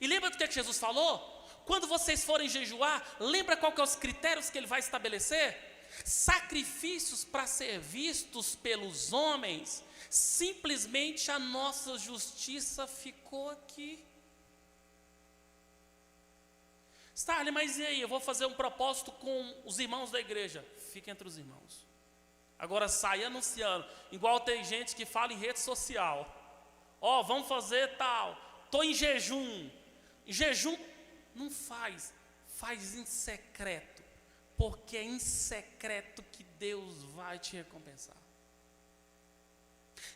E lembra do que Jesus falou? Quando vocês forem jejuar, lembra qual que é os critérios que ele vai estabelecer? Sacrifícios para ser vistos pelos homens. Simplesmente a nossa justiça ficou aqui. Starley, mas e aí? Eu vou fazer um propósito com os irmãos da igreja. Fica entre os irmãos. Agora sai anunciando. Igual tem gente que fala em rede social. Ó, vamos fazer tal. Estou em jejum. Em jejum não faz. Faz em secreto. Porque é em secreto que Deus vai te recompensar.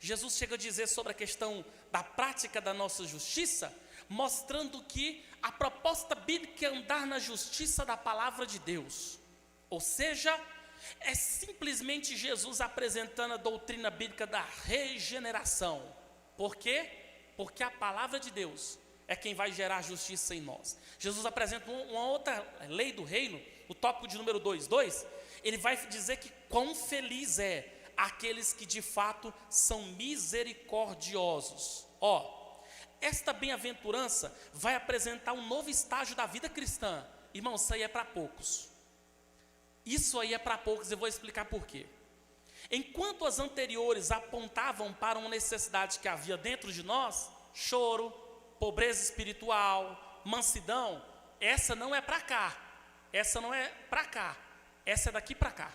Jesus chega a dizer sobre a questão da prática da nossa justiça, mostrando que a proposta bíblica é andar na justiça da palavra de Deus. Ou seja, é simplesmente Jesus apresentando a doutrina bíblica da regeneração. Por quê? Porque a palavra de Deus é quem vai gerar justiça em nós. Jesus apresenta uma outra lei do reino, o tópico de número 2:2, ele vai dizer que quão feliz é aqueles que de fato são misericordiosos. Esta bem-aventurança vai apresentar um novo estágio da vida cristã. Irmão, isso aí é para poucos. Isso aí é para poucos, eu vou explicar por quê. Enquanto as anteriores apontavam para uma necessidade que havia dentro de nós, choro, pobreza espiritual, mansidão, essa não é para cá. Essa não é para cá. Essa é daqui para cá.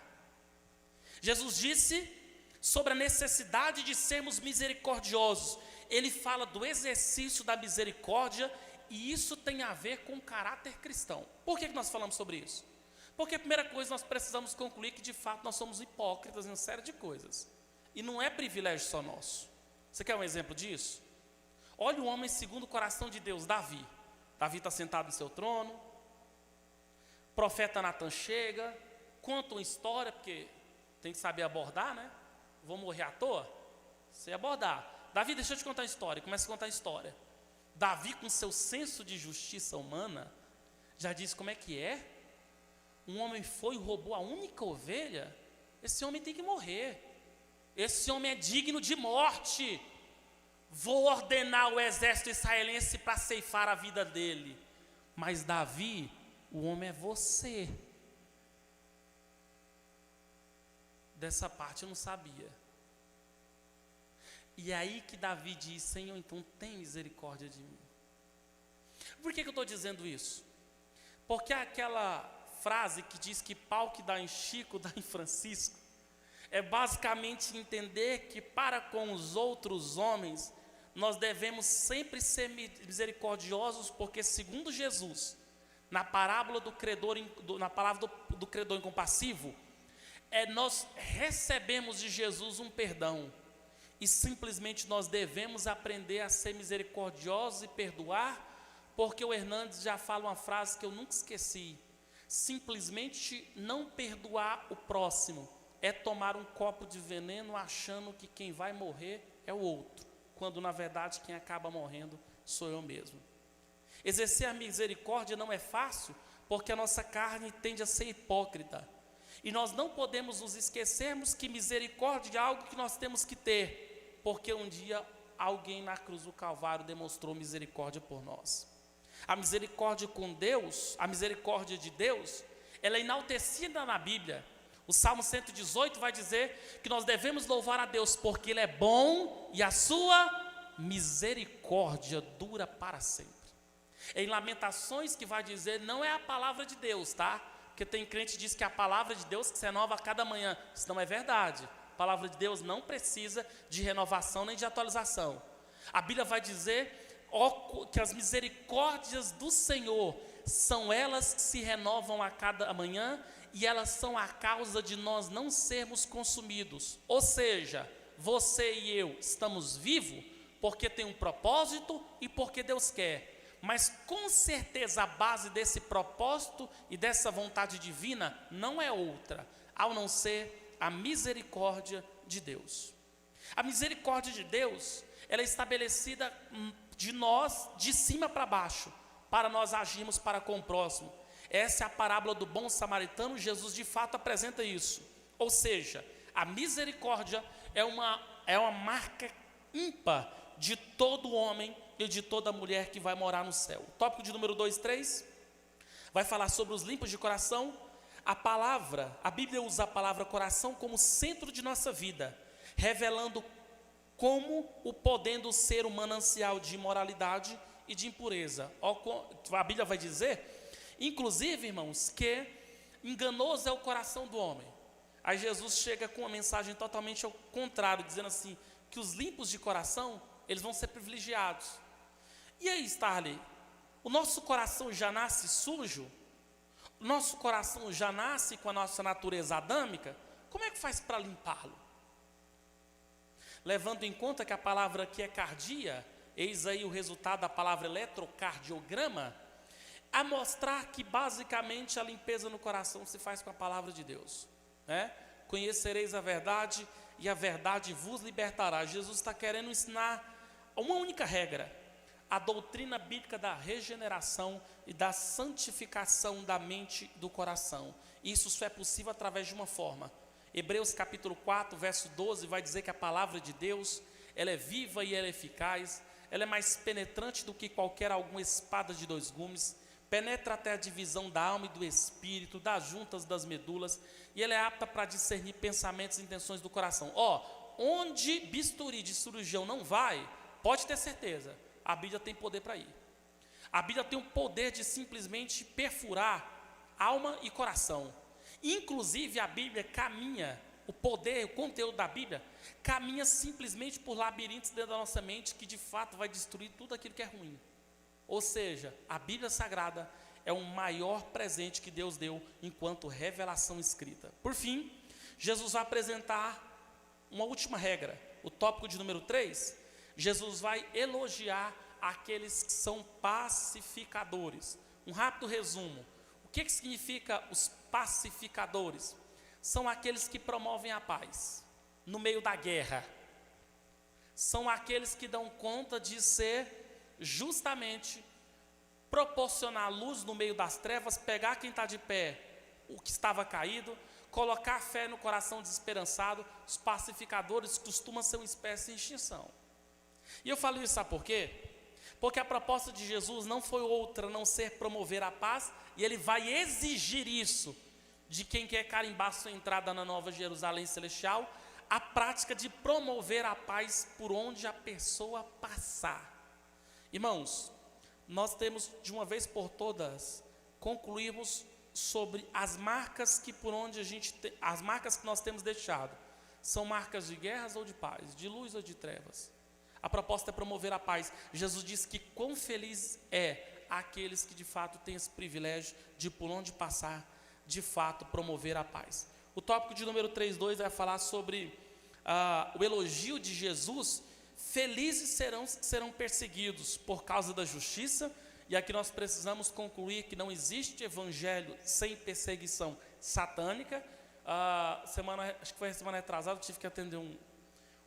Jesus disse sobre a necessidade de sermos misericordiosos. Ele fala do exercício da misericórdia e isso tem a ver com o caráter cristão. Por que nós falamos sobre isso? Porque a primeira coisa, nós precisamos concluir que de fato nós somos hipócritas em uma série de coisas. E não é privilégio só nosso. Você quer um exemplo disso? Olha o homem segundo o coração de Deus, Davi. Davi está sentado no seu trono. O profeta Natan chega, conta uma história, porque tem que saber abordar, né? Vou morrer à toa? Sei abordar. Davi, deixa eu te contar a história. Começa a contar a história. Davi, com seu senso de justiça humana, já disse como é que é. Um homem foi e roubou a única ovelha. Esse homem tem que morrer. Esse homem é digno de morte. Vou ordenar o exército israelense para ceifar a vida dele. Mas Davi, o homem é você. Dessa parte eu não sabia. E aí que Davi diz: Senhor, então tem misericórdia de mim. Por que eu estou dizendo isso? Porque aquela frase que diz que pau que dá em Chico, dá em Francisco, é basicamente entender que para com os outros homens, nós devemos sempre ser misericordiosos, porque segundo Jesus, na parábola do credor, na palavra do credor incompassivo, nós recebemos de Jesus um perdão. E simplesmente nós devemos aprender a ser misericordiosos e perdoar, porque o Hernandes já fala uma frase que eu nunca esqueci: simplesmente não perdoar o próximo é tomar um copo de veneno achando que quem vai morrer é o outro, quando na verdade quem acaba morrendo sou eu mesmo. Exercer a misericórdia não é fácil, porque a nossa carne tende a ser hipócrita. E nós não podemos nos esquecermos que misericórdia é algo que nós temos que ter, porque um dia alguém na cruz do Calvário demonstrou misericórdia por nós. A misericórdia com Deus, a misericórdia de Deus, ela é enaltecida na Bíblia. O Salmo 118 vai dizer que nós devemos louvar a Deus porque Ele é bom e a sua misericórdia dura para sempre. Em Lamentações que vai dizer, não é a palavra de Deus, tá? Porque tem crente que diz que a palavra de Deus que se renova a cada manhã. Isso não é verdade. A palavra de Deus não precisa de renovação nem de atualização. A Bíblia vai dizer que as misericórdias do Senhor são elas que se renovam a cada manhã e elas são a causa de nós não sermos consumidos. Ou seja, você e eu estamos vivos porque tem um propósito e porque Deus quer. Mas com certeza a base desse propósito e dessa vontade divina não é outra, ao não ser a misericórdia de Deus. A misericórdia de Deus, ela é estabelecida de nós, de cima para baixo, para nós agirmos para com o próximo. Essa é a parábola do bom samaritano, Jesus de fato apresenta isso. Ou seja, a misericórdia é uma marca ímpar de todo homem e de toda mulher que vai morar no céu. O tópico de número 2, 3, vai falar sobre os limpos de coração. A Bíblia usa a palavra coração como centro de nossa vida, revelando como o podendo ser um manancial de imoralidade e de impureza. A Bíblia vai dizer, inclusive, irmãos, que enganoso é o coração do homem. Aí Jesus chega com uma mensagem totalmente ao contrário, dizendo assim, que os limpos de coração, eles vão ser privilegiados. E aí, Starley, o nosso coração já nasce sujo? O nosso coração já nasce com a nossa natureza adâmica? Como é que faz para limpá-lo? Levando em conta que a palavra aqui é cardia, eis aí o resultado da palavra eletrocardiograma, a mostrar que basicamente a limpeza no coração se faz com a palavra de Deus, né? Conhecereis a verdade e a verdade vos libertará. Jesus está querendo ensinar uma única regra, a doutrina bíblica da regeneração e da santificação da mente e do coração. Isso só é possível através de uma forma. Hebreus capítulo 4, verso 12, vai dizer que a palavra de Deus, ela é viva e ela é eficaz, ela é mais penetrante do que qualquer alguma espada de dois gumes, penetra até a divisão da alma e do espírito, das juntas das medulas, e ela é apta para discernir pensamentos e intenções do coração. Onde bisturi de cirurgião não vai, pode ter certeza, a Bíblia tem poder para ir. A Bíblia tem o poder de simplesmente perfurar alma e coração. Inclusive a Bíblia caminha, o poder, o conteúdo da Bíblia, caminha simplesmente por labirintos dentro da nossa mente que de fato vai destruir tudo aquilo que é ruim. Ou seja, a Bíblia Sagrada é o maior presente que Deus deu enquanto revelação escrita. Por fim, Jesus vai apresentar uma última regra, o tópico de número 3, Jesus vai elogiar aqueles que são pacificadores. Um rápido resumo, o que significa os pacificadores? São aqueles que promovem a paz no meio da guerra. São aqueles que dão conta de ser justamente proporcionar luz no meio das trevas, pegar quem está de pé, o que estava caído, colocar fé no coração desesperançado. Os pacificadores costumam ser uma espécie de extinção. E eu falo isso, sabe por quê? Porque a proposta de Jesus não foi outra a não ser promover a paz, e Ele vai exigir isso de quem quer carimbar sua entrada na Nova Jerusalém Celestial, a prática de promover a paz por onde a pessoa passar. Irmãos, nós temos de uma vez por todas concluirmos sobre as marcas que as marcas que nós temos deixado. São marcas de guerras ou de paz, de luz ou de trevas? A proposta é promover a paz. Jesus disse que quão feliz é aqueles que de fato têm esse privilégio de por onde passar, de fato promover a paz. O tópico de número 3.2 vai falar sobre o elogio de Jesus. Felizes serão perseguidos por causa da justiça. E aqui nós precisamos concluir que não existe evangelho sem perseguição satânica. Acho que foi a semana retrasada, eu tive que atender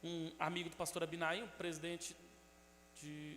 um amigo do pastor Abinaí, um presidente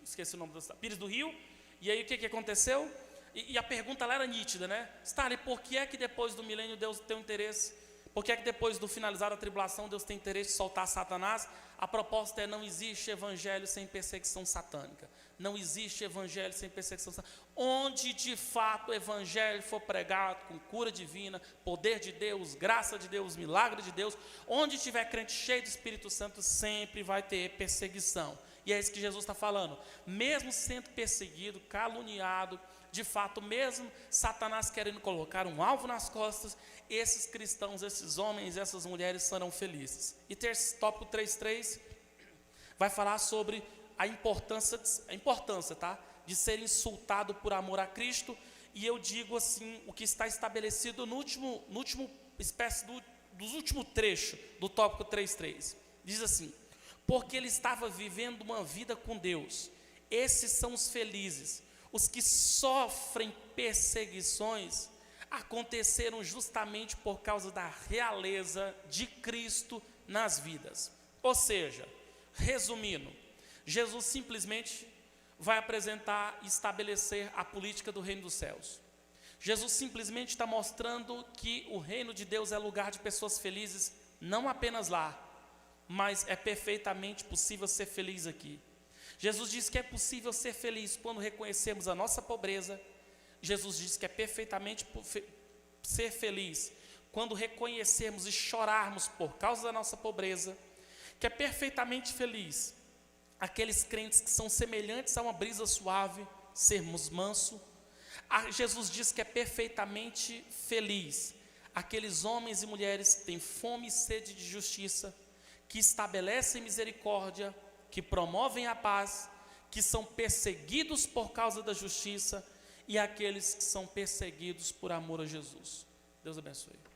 esqueci o nome da cidade, Pires do Rio. E aí o que aconteceu? E a pergunta lá era nítida, né? Stanley, por que é que depois do milênio Deus tem um interesse? Por que é que depois do finalizar a tribulação Deus tem interesse de soltar Satanás? A proposta é: não existe evangelho sem perseguição satânica. Não existe evangelho sem perseguição. Onde de fato o evangelho for pregado com cura divina, poder de Deus, graça de Deus, milagre de Deus, onde tiver crente cheio do Espírito Santo, sempre vai ter perseguição. E é isso que Jesus está falando. Mesmo sendo perseguido, caluniado, de fato, mesmo Satanás querendo colocar um alvo nas costas, esses cristãos, esses homens, essas mulheres serão felizes. E tópico 3.3 vai falar sobre a importância, tá, de ser insultado por amor a Cristo. E eu digo assim, o que está estabelecido no último trecho do tópico 3.3. Diz assim: porque ele estava vivendo uma vida com Deus. Esses são os felizes. Os que sofrem perseguições aconteceram justamente por causa da realeza de Cristo nas vidas. Ou seja, resumindo, Jesus simplesmente vai apresentar e estabelecer a política do reino dos céus. Jesus simplesmente está mostrando que o reino de Deus é lugar de pessoas felizes, não apenas lá, mas é perfeitamente possível ser feliz aqui. Jesus diz que é possível ser feliz quando reconhecemos a nossa pobreza. Jesus diz que é perfeitamente ser feliz quando reconhecermos e chorarmos por causa da nossa pobreza. Que é perfeitamente feliz aqueles crentes que são semelhantes a uma brisa suave, sermos manso. Jesus diz que é perfeitamente feliz aqueles homens e mulheres que têm fome e sede de justiça, que estabelecem misericórdia, que promovem a paz, que são perseguidos por causa da justiça, e aqueles que são perseguidos por amor a Jesus. Deus abençoe.